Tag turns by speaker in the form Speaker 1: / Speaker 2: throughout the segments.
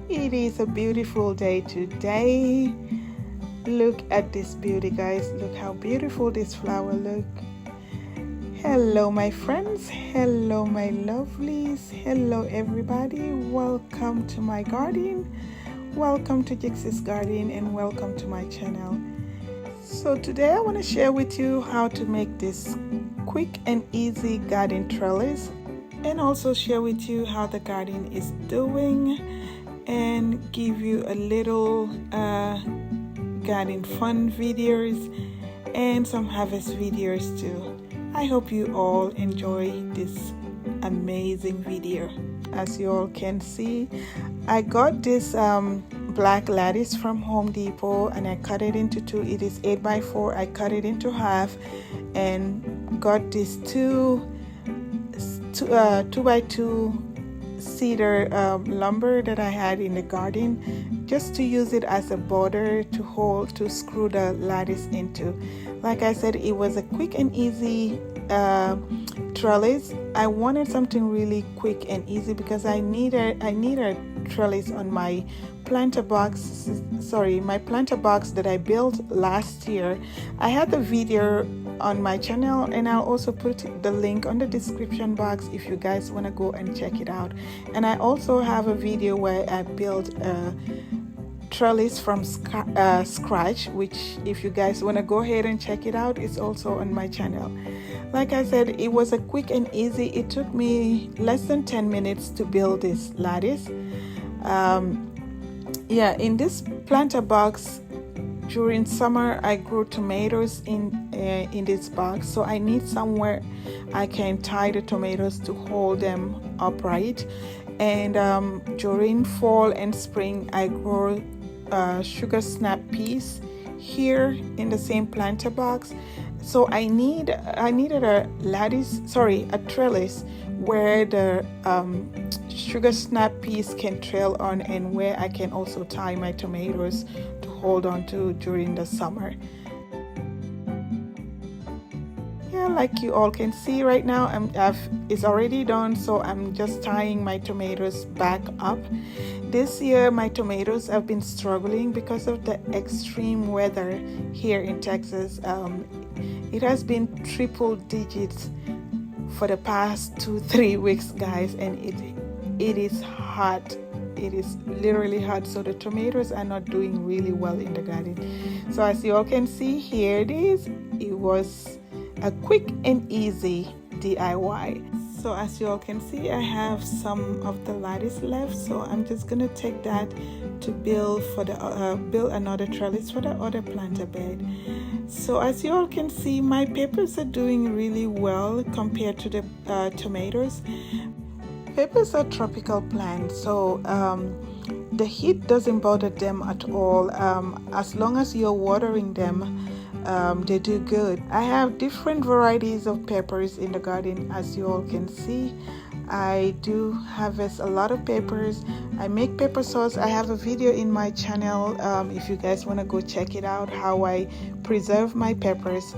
Speaker 1: It is a beautiful day today. Look at this beauty, guys. Look how beautiful this flower look. Hello my friends, hello my lovelies, hello everybody. Welcome to my garden, welcome to Gikzy's garden, and welcome to my channel. So today I want to share with you how to make this quick and easy garden trellis, and also share with you how the garden is doing and give you a little garden fun videos and some harvest videos too. I hope you all enjoy this amazing video. As you all can see, I got this black lattice from Home Depot and I cut it into two. It is 8x4. I cut it into half and got this 2x2 cedar lumber that I had in the garden, just to use it as a border to screw the lattice into. Like I said, it was a quick and easy trellis. I wanted something really quick and easy because I need a trellis on my planter box. My planter box that I built last year. I had the video on my channel, and I'll also put the link on the description box if you guys want to go and check it out. And I also have a video where I built a trellis from scratch, which if you guys want to go ahead and check it out, it's also on my channel. Like I said, it was a quick and easy. It took me less than 10 minutes to build this lattice. In this planter box during summer I grew tomatoes in this box, so I need somewhere I can tie the tomatoes to hold them upright. And during fall and spring I grow sugar snap peas here in the same planter box. So I needed a trellis where the sugar snap peas can trail on, and where I can also tie my tomatoes to hold on to during the summer. Yeah, like you all can see right now, it's already done, so I'm just tying my tomatoes back up. This year my tomatoes have been struggling because of the extreme weather here in Texas. It has been triple digits for the past 2-3 weeks, guys, and it is hot. It is literally hot, so the tomatoes are not doing really well in the garden. So as you all can see, here it is. It was a quick and easy DIY. So as you all can see, I have some of the lattice left, so I'm just gonna take that to build another trellis for the other planter bed. So as you all can see, my peppers are doing really well compared to the tomatoes. Peppers are tropical plants, so the heat doesn't bother them at all. As long as you're watering them, they do good. I have different varieties of peppers in the garden. As you all can see, I do harvest a lot of peppers. I make pepper sauce. I have a video in my channel if you guys want to go check it out, how I preserve my peppers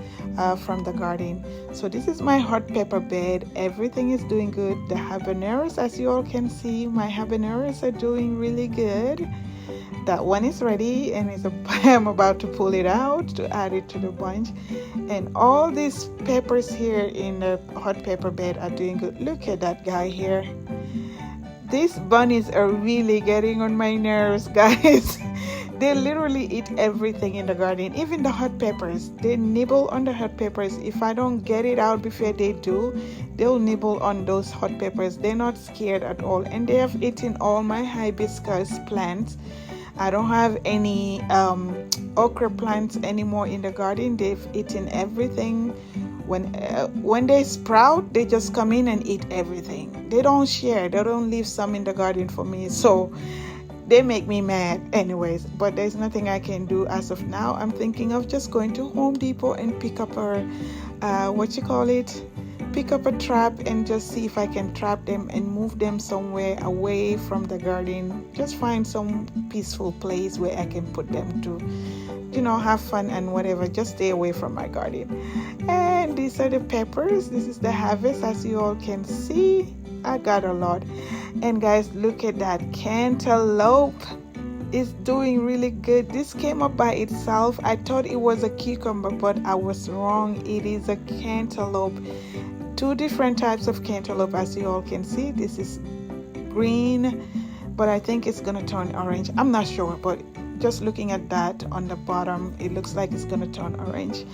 Speaker 1: from the garden. So this is my hot pepper bed. Everything is doing good. The habaneros, as you all can see, my habaneros are doing really good. That one is ready, and I'm about to pull it out to add it to the bunch. And all these peppers here in the hot pepper bed are doing good. Look at that guy here. These bunnies are really getting on my nerves, guys. They literally eat everything in the garden, even the hot peppers. They nibble on the hot peppers. If I don't get it out before they do, they'll nibble on those hot peppers. They're not scared at all, and they have eaten all my hibiscus plants. I don't have any okra plants anymore in the garden. They've eaten everything. When they sprout, they just come in and eat everything. They don't share. They don't leave some in the garden for me. So they make me mad anyways. But there's nothing I can do as of now. I'm thinking of just going to Home Depot and pick up pick up a trap and just see if I can trap them and move them somewhere away from the garden. Just find some peaceful place where I can put them to, have fun and whatever. Just stay away from my garden. And these are the peppers. This is the harvest. As you all can see, I got a lot. And guys, look at that cantaloupe. It's doing really good. This came up by itself. I thought it was a cucumber, but I was wrong. It is a cantaloupe. Two different types of cantaloupe, as you all can see. This is green, but I think it's gonna turn orange. I'm not sure, but just looking at that on the bottom, it looks like it's gonna turn orange.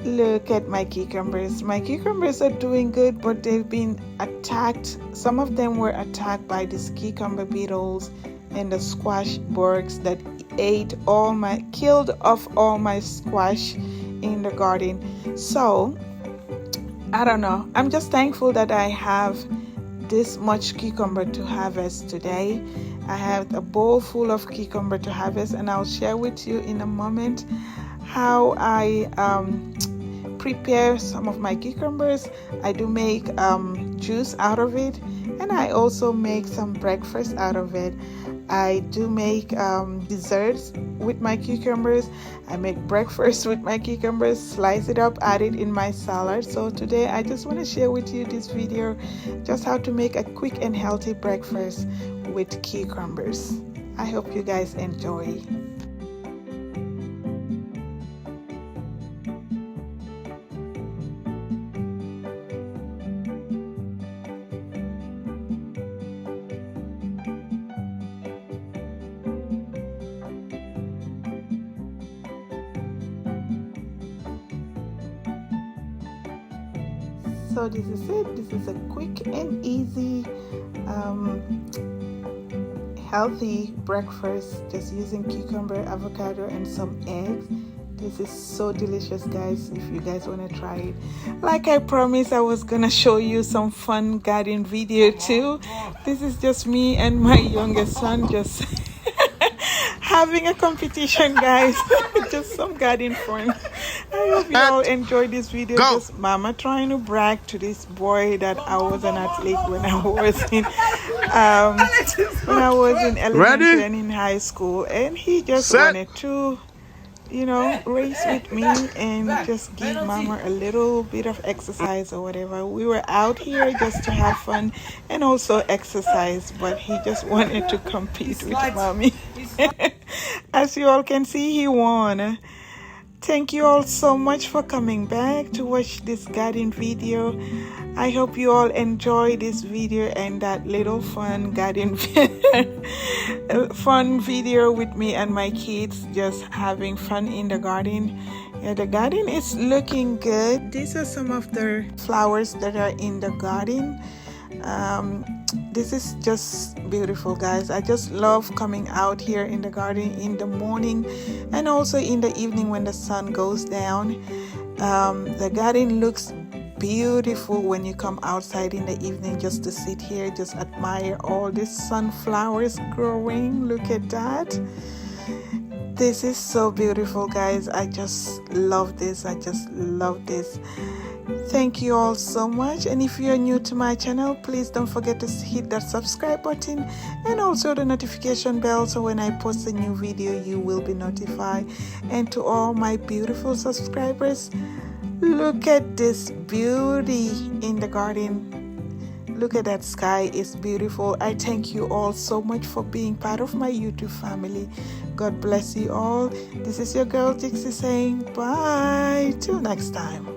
Speaker 1: Look at my cucumbers. My cucumbers are doing good, but they've been attacked. Some of them were attacked by these cucumber beetles and the squash bugs that killed off all my squash in the garden. So I don't know. I'm just thankful that I have this much cucumber to harvest today. I have a bowl full of cucumber to harvest, and I'll share with you in a moment how I prepare some of my cucumbers. I do make juice out of it, and I also make some breakfast out of it. I do make desserts with my cucumbers. I make breakfast with my cucumbers, slice it up, add it in my salad. So today I just want to share with you this video, just how to make a quick and healthy breakfast with cucumbers. I hope you guys enjoy. So this is it. This is a quick and easy healthy breakfast, just using cucumber, avocado, and some eggs. This is so delicious, guys. If you guys want to try it, like I promised, I was gonna show you some fun garden video too. This is just me and my youngest son just having a competition, guys. Just some garden fun. I hope you all enjoy this video. Just mama trying to brag to this boy that I was an athlete when I was in elementary and in high school, and he just wanted to, race with me and just give mama a little bit of exercise or whatever. We were out here just to have fun and also exercise, but he just wanted to compete with mommy. As you all can see, he won. Thank you all so much for coming back to watch this garden video. I hope you all enjoy this video and that little fun garden fun video with me and my kids just having fun in the garden. Yeah, the garden is looking good. These are some of the flowers that are in the garden. This is just beautiful, guys. I just love coming out here in the garden in the morning and also in the evening when the sun goes down. The garden looks beautiful when you come outside in the evening just to sit here, just admire all these sunflowers growing. Look at that. This is so beautiful, guys. I just love this. I just love this. Thank you all so much, and if you're new to my channel, please don't forget to hit that subscribe button and also the notification bell, so when I post a new video you will be notified. And to all my beautiful subscribers, look at this beauty in the garden. Look at that sky, it's beautiful. I thank you all so much for being part of my YouTube family. God bless you all. This is your girl Gikzy saying bye till next time.